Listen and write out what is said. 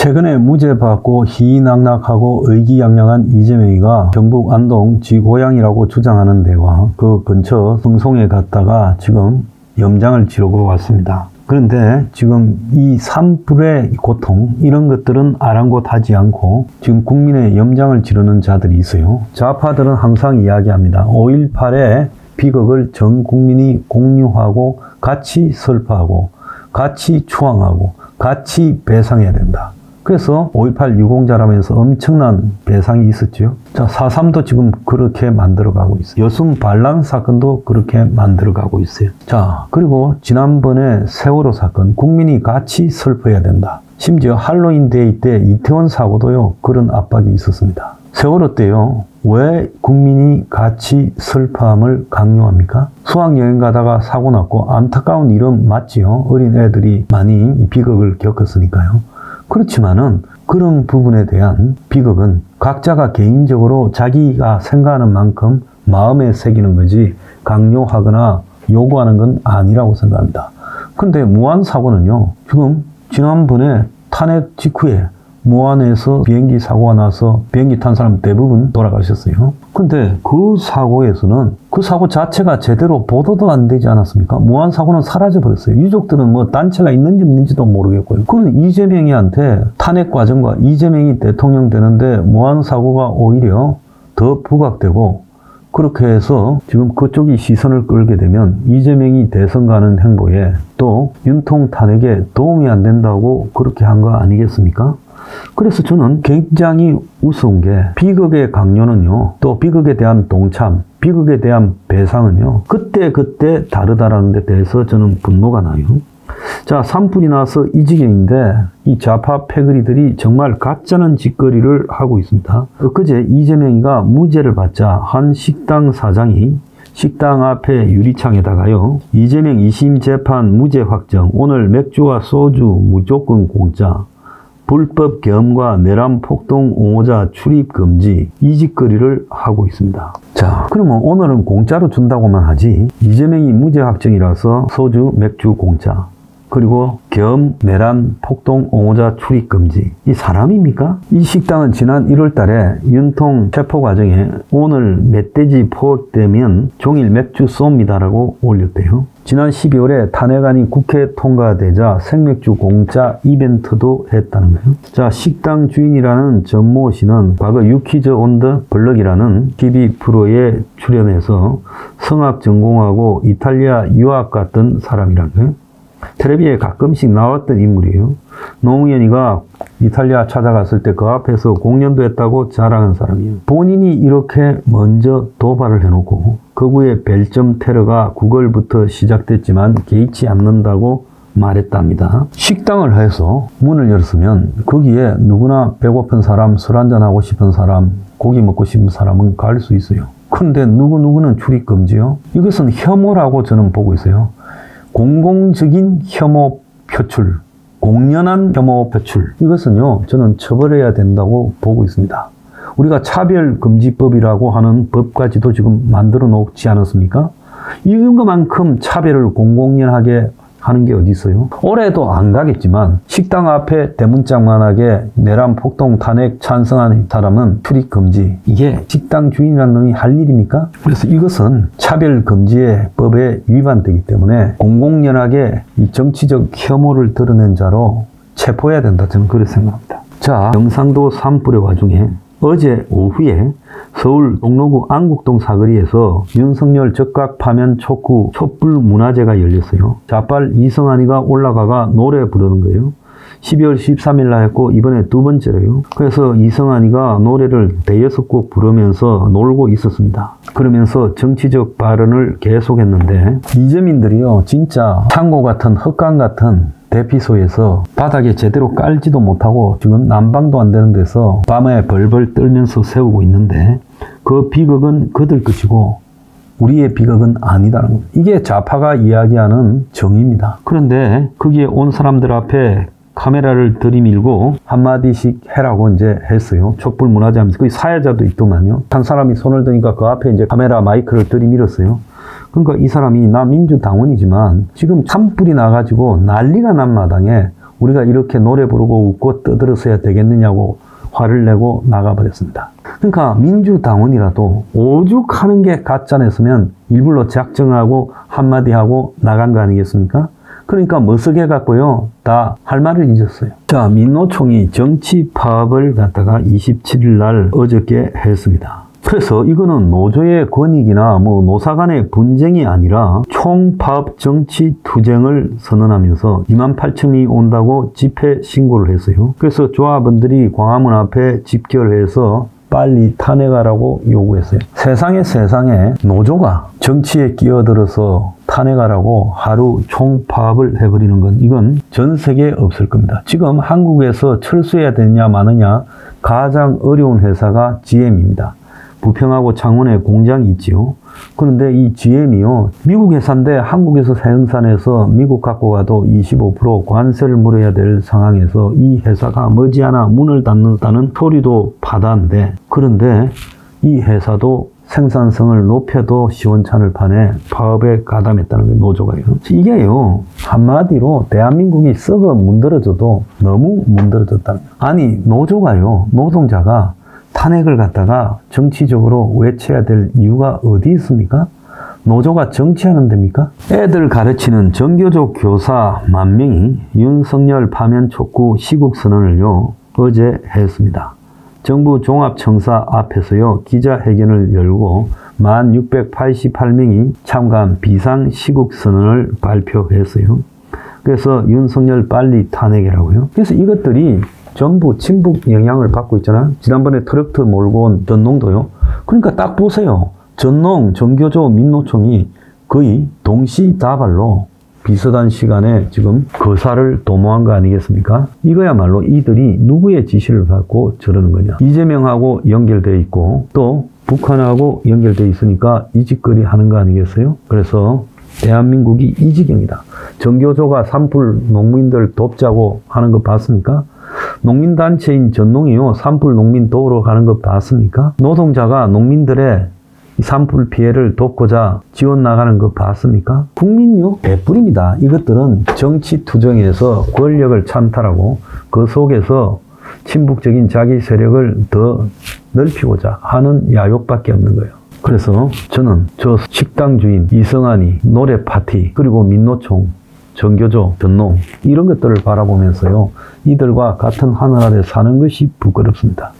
최근에 무죄 받고 희희낙낙하고 의기양양한 이재명이가 경북 안동 지 고향이라고 주장하는 데와 그 근처 성송에 갔다가 지금 염장을 지르고 왔습니다. 그런데 지금 이 산불의 고통 이런 것들은 아랑곳하지 않고 지금 국민의 염장을 지르는 자들이 있어요. 좌파들은 항상 이야기합니다. 5.18의 비극을 전 국민이 공유하고 같이 슬퍼하고 같이 추앙하고 같이 배상해야 된다. 그래서 5.18 유공자라면서 엄청난 배상이 있었죠. 자, 4.3도 지금 그렇게 만들어가고 있어요. 여순 반란 사건도 그렇게 만들어가고 있어요. 자, 그리고 지난번에 세월호 사건 국민이 같이 슬퍼해야 된다. 심지어 할로윈 데이 때 이태원 사고도요, 그런 압박이 있었습니다. 세월호 때요, 왜 국민이 같이 슬퍼함을 강요합니까? 수학여행 가다가 사고 났고 안타까운 일은 맞지요. 어린 애들이 많이 비극을 겪었으니까요. 그렇지만은 그런 부분에 대한 비극은 각자가 개인적으로 자기가 생각하는 만큼 마음에 새기는 거지 강요하거나 요구하는 건 아니라고 생각합니다. 근데 무안 사고는요, 지금 지난번에 탄핵 직후에 무안에서 비행기 사고가 나서 비행기 탄 사람 대부분 돌아가셨어요. 근데 그 사고에서는 그 사고 자체가 제대로 보도도 안 되지 않았습니까? 무안 사고는 사라져 버렸어요. 유족들은 뭐 단체가 있는지 없는지도 모르겠고요. 그럼 이재명이한테 탄핵 과정과 이재명이 대통령 되는데 무안 사고가 오히려 더 부각되고 그렇게 해서 지금 그쪽이 시선을 끌게 되면 이재명이 대선 가는 행보에 또 윤통 탄핵에 도움이 안 된다고 그렇게 한 거 아니겠습니까? 그래서 저는 굉장히 우스운 게 비극의 강요는요, 또 비극에 대한 동참, 비극에 대한 배상은요, 그때 다르다라는 데 대해서 저는 분노가 나요. 자, 산불이 나서 이 지경인데 이 좌파 패거리들이 정말 가짜는 짓거리를 하고 있습니다. 엊그제 이재명이가 무죄를 받자 한 식당 사장이 식당 앞에 유리창에다가요, 이재명 2심 재판 무죄 확정, 오늘 맥주와 소주 무조건 공짜, 불법 계엄과 내란 폭동 옹호자 출입 금지, 이 짓거리를 하고 있습니다. 자, 그러면 오늘은 공짜로 준다고만 하지 이재명이 무죄 확정이라서 소주, 맥주 공짜, 그리고 계엄, 내란, 폭동, 옹호자 출입 금지, 이 사람입니까? 이 식당은 지난 1월 달에 윤통 체포 과정에 오늘 멧돼지 포획되면 종일 맥주 쏩니다라고 올렸대요. 지난 12월에 탄핵안이 국회 통과되자 생맥주 공짜 이벤트도 했다는 거예요. 자, 식당 주인이라는 전모 씨는 과거 유키즈 온 더 블럭이라는 TV 프로에 출연해서 성악 전공하고 이탈리아 유학 갔던 사람이라는 거예요. 텔레비에 가끔씩 나왔던 인물이에요. 노무현이가 이탈리아 찾아갔을 때 그 앞에서 공연도 했다고 자랑한 사람이에요. 본인이 이렇게 먼저 도발을 해놓고 극우의 별점 테러가 9월부터 시작됐지만 개의치 않는다고 말했답니다. 식당을 해서 문을 열었으면 거기에 누구나 배고픈 사람, 술 한잔하고 싶은 사람, 고기 먹고 싶은 사람은 갈 수 있어요. 그런데 누구는 출입 금지요? 이것은 혐오라고 저는 보고 있어요. 공공적인 혐오 표출, 공연한 혐오 표출, 이것은요, 저는 처벌해야 된다고 보고 있습니다. 우리가 차별금지법이라고 하는 법까지도 지금 만들어 놓지 않았습니까? 이런 것만큼 차별을 공공연하게 하는 게 어디 있어요? 올해도 안 가겠지만 식당 앞에 대문짝만하게 내란 폭동 탄핵 찬성하는 사람은 출입 금지, 이게 식당 주인이라는 놈이 할 일입니까? 그래서 이것은 차별금지의 법에 위반되기 때문에 공공연하게 이 정치적 혐오를 드러낸 자로 체포해야 된다, 저는 그렇게 생각합니다. 자, 경상도 산불의 와중에 어제 오후에 서울 종로구 안국동 사거리에서 윤석열 적각 파면 촉구 촛불 문화제가 열렸어요. 좌빨 이성환이가 올라가가 노래 부르는 거예요. 12월 13일 날 했고 이번에 두 번째로요. 그래서 이성환이가 노래를 대여섯 곡 부르면서 놀고 있었습니다. 그러면서 정치적 발언을 계속했는데 이재민들이요, 진짜 창고 같은 헛간 같은 대피소에서 바닥에 제대로 깔지도 못하고 지금 난방도 안 되는 데서 밤에 벌벌 떨면서 세우고 있는데 그 비극은 그들 것이고 우리의 비극은 아니다는 겁니다. 이게 좌파가 이야기하는 정의입니다. 그런데 거기에 온 사람들 앞에 카메라를 들이밀고 한마디씩 해라고 이제 했어요. 촛불 문화제 하면서 거기 사회자도 있더만요. 한 사람이 손을 드니까 그 앞에 이제 카메라 마이크를 들이밀었어요. 그러니까 이 사람이 나 민주당원이지만 지금 산불이 나가지고 난리가 난 마당에 우리가 이렇게 노래 부르고 웃고 떠들었어야 되겠느냐고 화를 내고 나가버렸습니다. 그러니까 민주당원이라도 오죽하는 게 가짜냈으면 일부러 작정하고 한마디 하고 나간 거 아니겠습니까? 그러니까 머쓱해 갖고요, 다 할 말을 잊었어요. 자, 민노총이 정치 파업을 갖다가 27일 날 어저께 했습니다. 그래서 이거는 노조의 권익이나 노사 간의 분쟁이 아니라 총파업 정치 투쟁을 선언하면서 28,000명이 온다고 집회 신고를 했어요. 그래서 조합원들이 광화문 앞에 집결해서 빨리 탄핵하라고 요구했어요. 세상에 노조가 정치에 끼어들어서 탄핵하라고 하루 총파업을 해버리는 건 이건 전 세계에 없을 겁니다. 지금 한국에서 철수해야 되느냐 마느냐 가장 어려운 회사가 GM입니다. 부평하고 창원에 공장이 있지요. 그런데 이 GM이요, 미국 회사인데 한국에서 생산해서 미국 갖고 가도 25% 관세를 물어야 될 상황에서 이 회사가 머지않아 문을 닫는다는 소리도 받았는데, 그런데 이 회사도 생산성을 높여도 시원찮을 판에 파업에 가담했다는 게 노조가요. 이게요, 한마디로 대한민국이 썩어 문드러져도 너무 문드러졌다. 아니, 노조가요, 노동자가 탄핵을 갖다가 정치적으로 외쳐야 될 이유가 어디 있습니까? 노조가 정치하는 데입니까? 애들 가르치는 정교조 교사 10,000명이 윤석열 파면 촉구 시국선언을요, 어제 했습니다. 정부 종합청사 앞에서요, 기자회견을 열고 1,688명이 참가한 비상시국선언을 발표했어요. 그래서 윤석열 빨리 탄핵이라고요. 그래서 이것들이 전부 친북 영향을 받고 있잖아요. 지난번에 트럭터 몰고 온 전농도요. 그러니까 딱 보세요. 전농, 정교조, 민노총이 거의 동시다발로 비슷한 시간에 지금 거사를 도모한 거 아니겠습니까? 이거야말로 이들이 누구의 지시를 받고 저러는 거냐. 이재명하고 연결되어 있고 또 북한하고 연결되어 있으니까 이 짓거리 하는 거 아니겠어요? 그래서 대한민국이 이 지경이다. 정교조가 산불 농민들 돕자고 하는 거 봤습니까? 농민단체인 전농이요, 산불 농민 도우러 가는 거 봤습니까? 노동자가 농민들의 산불 피해를 돕고자 지원 나가는 거 봤습니까? 국민요, 개뿔입니다. 이것들은 정치 투쟁에서 권력을 찬탈하고 그 속에서 친북적인 자기 세력을 더 넓히고자 하는 야욕밖에 없는 거예요. 그래서 저는 저 식당 주인 이성환이 노래 파티 그리고 민노총 정교조, 전농 이런 것들을 바라보면서요, 이들과 같은 하늘 아래 사는 것이 부끄럽습니다.